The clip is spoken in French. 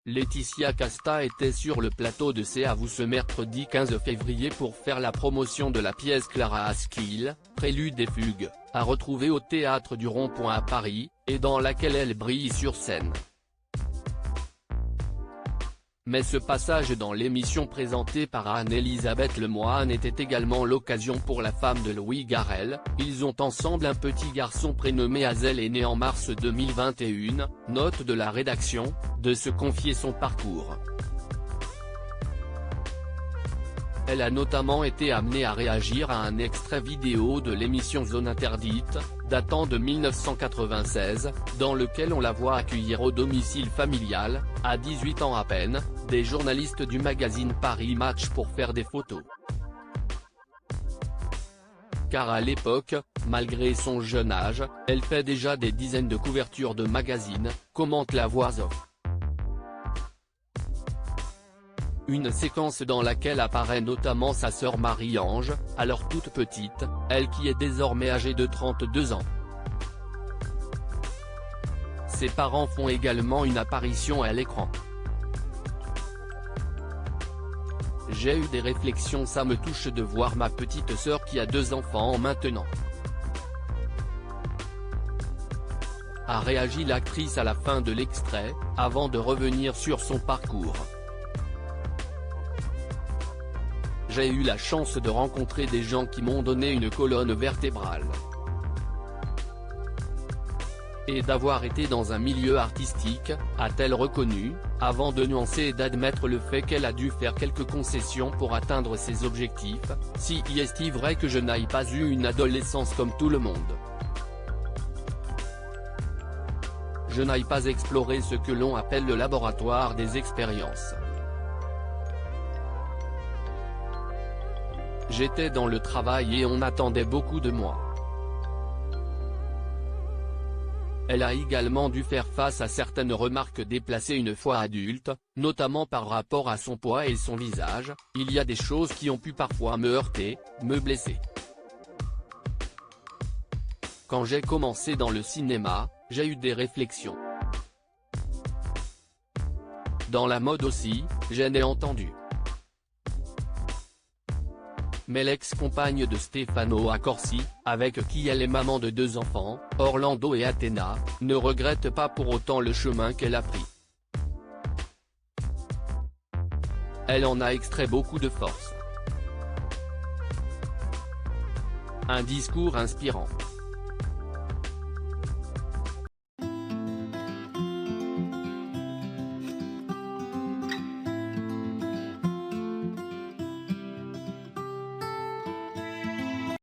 Laetitia Casta était sur le plateau de C'est à vous ce mercredi 15 février pour faire la promotion de la pièce Clara Askill, Prélude et Fugue, à retrouver au Théâtre du Rond-Point à Paris, et dans laquelle elle brille sur scène. Mais ce passage dans l'émission présentée par Anne-Elisabeth Lemoine était également l'occasion pour la femme de Louis Garrel. Ils ont ensemble un petit garçon prénommé Hazel et né en mars 2021, note de la rédaction, de se confier son parcours. Elle a notamment été amenée à réagir à un extrait vidéo de l'émission Zone Interdite, datant de 1996, dans lequel on la voit accueillir au domicile familial, à 18 ans à peine, des journalistes du magazine Paris Match pour faire des photos. Car à l'époque, malgré son jeune âge, elle fait déjà des dizaines de couvertures de magazines, commente la voix off. Une séquence dans laquelle apparaît notamment sa sœur Marie-Ange, alors toute petite, elle qui est désormais âgée de 32 ans. Ses parents font également une apparition à l'écran. J'ai eu des réflexions, ça me touche de voir ma petite sœur qui a 2 enfants maintenant. A réagi l'actrice à la fin de l'extrait, avant de revenir sur son parcours. J'ai eu la chance de rencontrer des gens qui m'ont donné une colonne vertébrale. Et d'avoir été dans un milieu artistique, a-t-elle reconnu, avant de nuancer et d'admettre le fait qu'elle a dû faire quelques concessions pour atteindre ses objectifs. Si est-il vrai que je n'aille pas eu une adolescence comme tout le monde. Je n'aille pas explorer ce que l'on appelle le laboratoire des expériences. J'étais dans le travail et on attendait beaucoup de moi. Elle a également dû faire face à certaines remarques déplacées une fois adulte, notamment par rapport à son poids et son visage. Il y a des choses qui ont pu parfois me heurter, me blesser. Quand j'ai commencé dans le cinéma, j'ai eu des réflexions. Dans la mode aussi, j'en ai entendu. Mais l'ex-compagne de Stefano Accorsi, avec qui elle est maman de 2 enfants, Orlando et Athéna, ne regrette pas pour autant le chemin qu'elle a pris. Elle en a extrait beaucoup de force. Un discours inspirant.